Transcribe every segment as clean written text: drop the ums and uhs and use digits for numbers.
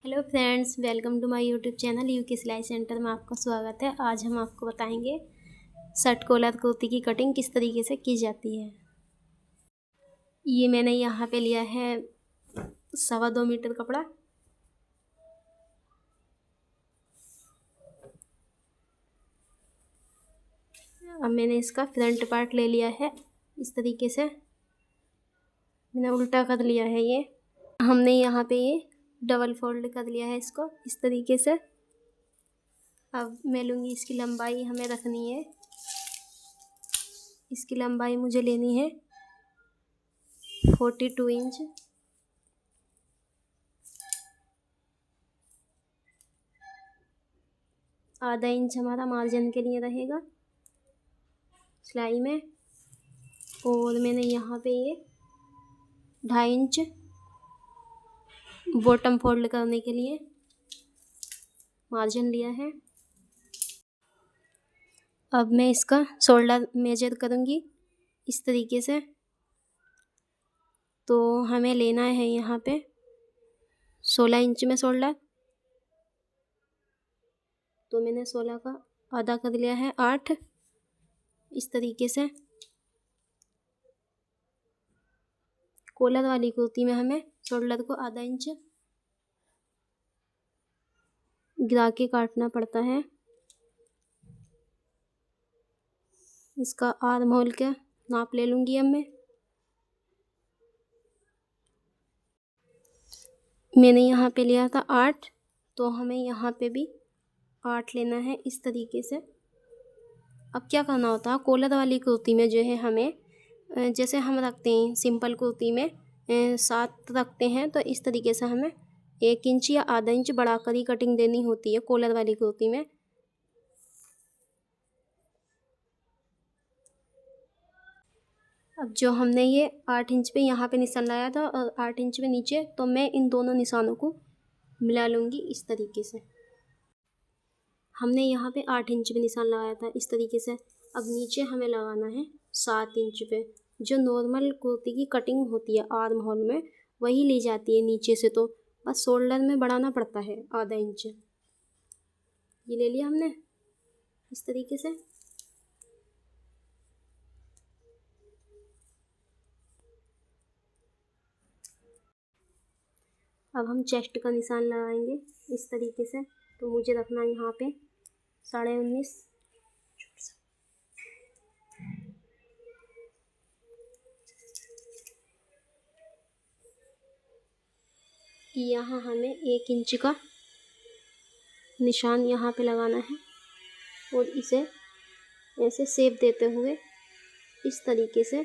Hello friends, welcome to my YouTube channel UK सिलाई centre में आपका स्वागत है। आज हम आपको बताएंगे शर्ट कॉलर कुर्ती की कटिंग किस तरीके से की जाती है। ये मैंने यहाँ पे लिया है 2.25 मीटर कपड़ा। अब मैंने इसका फ्रंट पार्ट ले लिया है, इस तरीके से मैंने उल्टा कर लिया है। ये हमने यहाँ पे ये डबल फोल्ड कर लिया है इसको इस तरीके से। अब मैं लूँगी इसकी लंबाई, हमें रखनी है, इसकी लंबाई मुझे लेनी है 42 इंच। आधा इंच हमारा मार्जिन के लिए रहेगा सिलाई में। और मैंने यहाँ पे ये 2.5 इंच बॉटम फोल्ड करने के लिए मार्जिन लिया है। अब मैं इसका शोल्डर मेजर करूँगी इस तरीके से। तो हमें लेना है यहाँ पे 16 इंच में शोल्डर। तो मैंने 16 का आधा कर लिया है 8, इस तरीके से। कॉलर वाली कुर्ती में हमें शोल्डर को आधा इंच गिरा के काटना पड़ता है। इसका आर्म होल का नाप ले लूँगी अब मैंने यहाँ पे लिया था 8, तो हमें यहाँ पे भी 8 लेना है इस तरीके से। अब क्या करना होता है, कॉलर वाली कुर्ती में जो है हमें जैसे हम रखते हैं सिंपल कुर्ती में 7 रखते हैं, तो इस तरीके से हमें 1 इंच या आधा इंच बढ़ाकर ही कटिंग देनी होती है कॉलर वाली कुर्ती में। अब जो हमने ये 8 इंच पे यहाँ पे निशान लगाया था और 8 इंच पे नीचे, तो मैं इन दोनों निशानों को मिला लूँगी इस तरीके से। हमने यहाँ पे 8 इंच पे निशान लगाया था इस तरीके से। अब नीचे हमें लगाना है 7 इंच पे। जो नॉर्मल कुर्ती की कटिंग होती है आर्म होल में, वही ली जाती है नीचे से, तो बस शोल्डर में बढ़ाना पड़ता है आधा इंच। ये ले लिया हमने इस तरीके से। अब हम चेस्ट का निशान लगाएंगे इस तरीके से। तो मुझे रखना है यहाँ पे 19.5। यहाँ हमें 1 इंच का निशान यहाँ पे लगाना है और इसे ऐसे शेप देते हुए इस तरीके से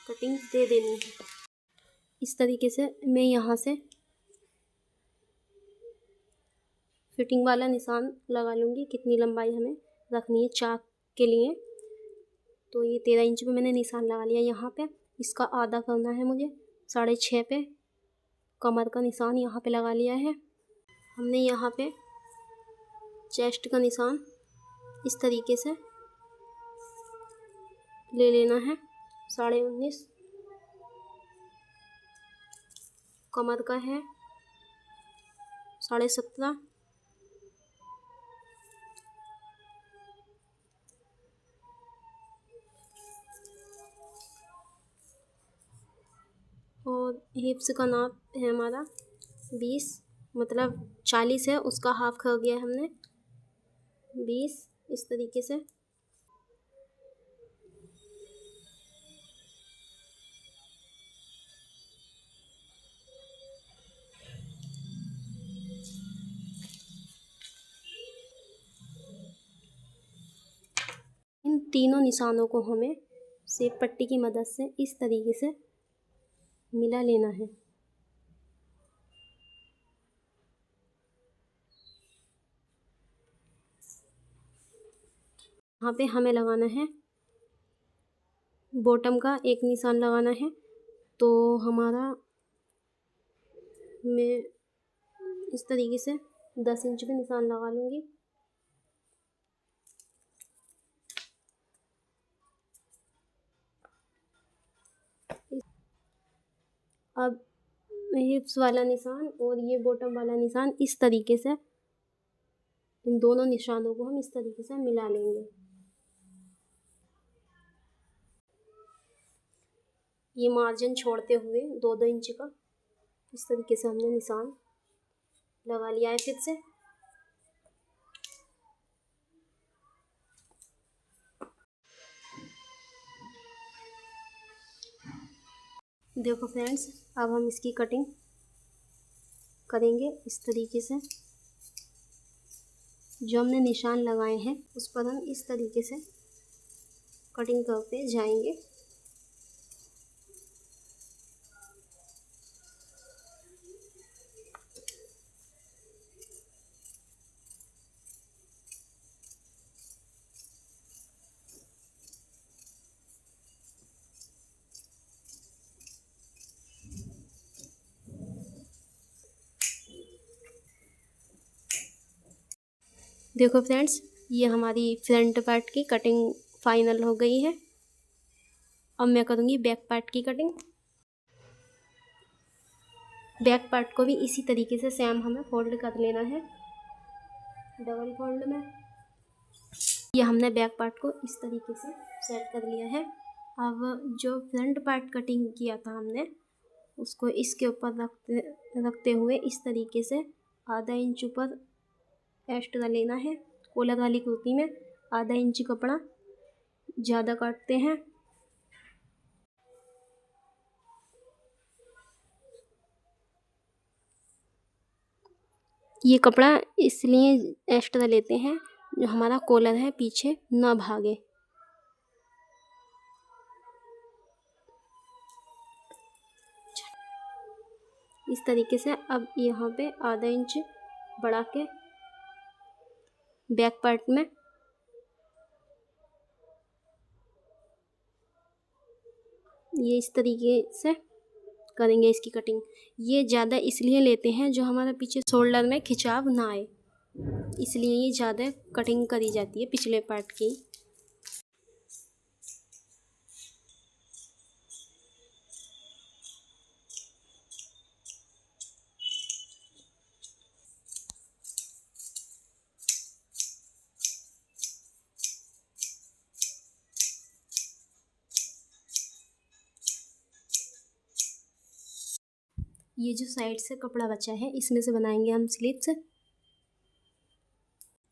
कटिंग दे देनी है। इस तरीके से मैं यहाँ से फिटिंग वाला निशान लगा लूँगी, कितनी लंबाई हमें रखनी है चाक के लिए। तो ये 13 इंच पे मैंने निशान लगा लिया। यहाँ पे इसका आधा करना है मुझे 6.5 पे। कमर का निशान यहाँ पे लगा लिया है हमने। यहाँ पे चेस्ट का निशान इस तरीके से ले लेना है 19.5। कमर का है 17.5। और हिप्स का नाप है हमारा 20, मतलब 40 है, उसका हाफ कर दिया है हमने 20, इस तरीके से। इन तीनों निशानों को हमें शेप पट्टी की मदद से इस तरीके से मिला लेना है। यहाँ पे हमें लगाना है बॉटम का एक निशान लगाना है। तो हमारा, मैं इस तरीके से 10 इंच पे निशान लगा लूँगी। अब हिप्स वाला निशान और ये बॉटम वाला निशान इस तरीके से, इन दोनों निशानों को हम इस तरीके से मिला लेंगे। ये मार्जिन छोड़ते हुए 2-2 इंच का इस तरीके से हमने निशान लगा लिया है। फिर से देखो फ्रेंड्स, अब हम इसकी कटिंग करेंगे इस तरीके से। जो हमने निशान लगाए हैं उस पर हम इस तरीके से कटिंग करते जाएंगे। देखो फ्रेंड्स, ये हमारी फ्रंट पार्ट की कटिंग फाइनल हो गई है। अब मैं करूँगी बैक पार्ट की कटिंग। बैक पार्ट को भी इसी तरीके से सेम हमें फोल्ड कर लेना है, डबल फोल्ड में। ये हमने बैक पार्ट को इस तरीके से सेट कर लिया है। अब जो फ्रंट पार्ट कटिंग किया था हमने, उसको इसके ऊपर रखते हुए इस तरीके से आधा इंच ऊपर एक्स्ट्रा लेना है। कॉलर वाली कुर्ती में आधा इंच कपड़ा ज़्यादा काटते हैं। ये कपड़ा इसलिए एक्स्ट्रा लेते हैं जो हमारा कॉलर है पीछे ना भागे। इस तरीके से अब यहाँ पे आधा इंच बढ़ा के बैक पार्ट में ये इस तरीके से करेंगे इसकी कटिंग। ये ज़्यादा इसलिए लेते हैं जो हमारा पीछे शोल्डर में खिंचाव ना आए, इसलिए ये ज़्यादा कटिंग करी जाती है पिछले पार्ट की। ये जो साइड से कपड़ा बचा है इसमें से बनाएंगे हम स्लीव्स।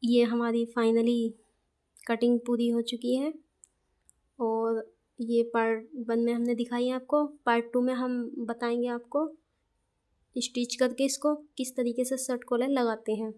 ये हमारी फाइनली कटिंग पूरी हो चुकी है और ये पार्ट 1 में हमने दिखाई है आपको। पार्ट 2 में हम बताएंगे आपको स्टिच करके इसको किस तरीके से शर्ट कॉलर लगाते हैं।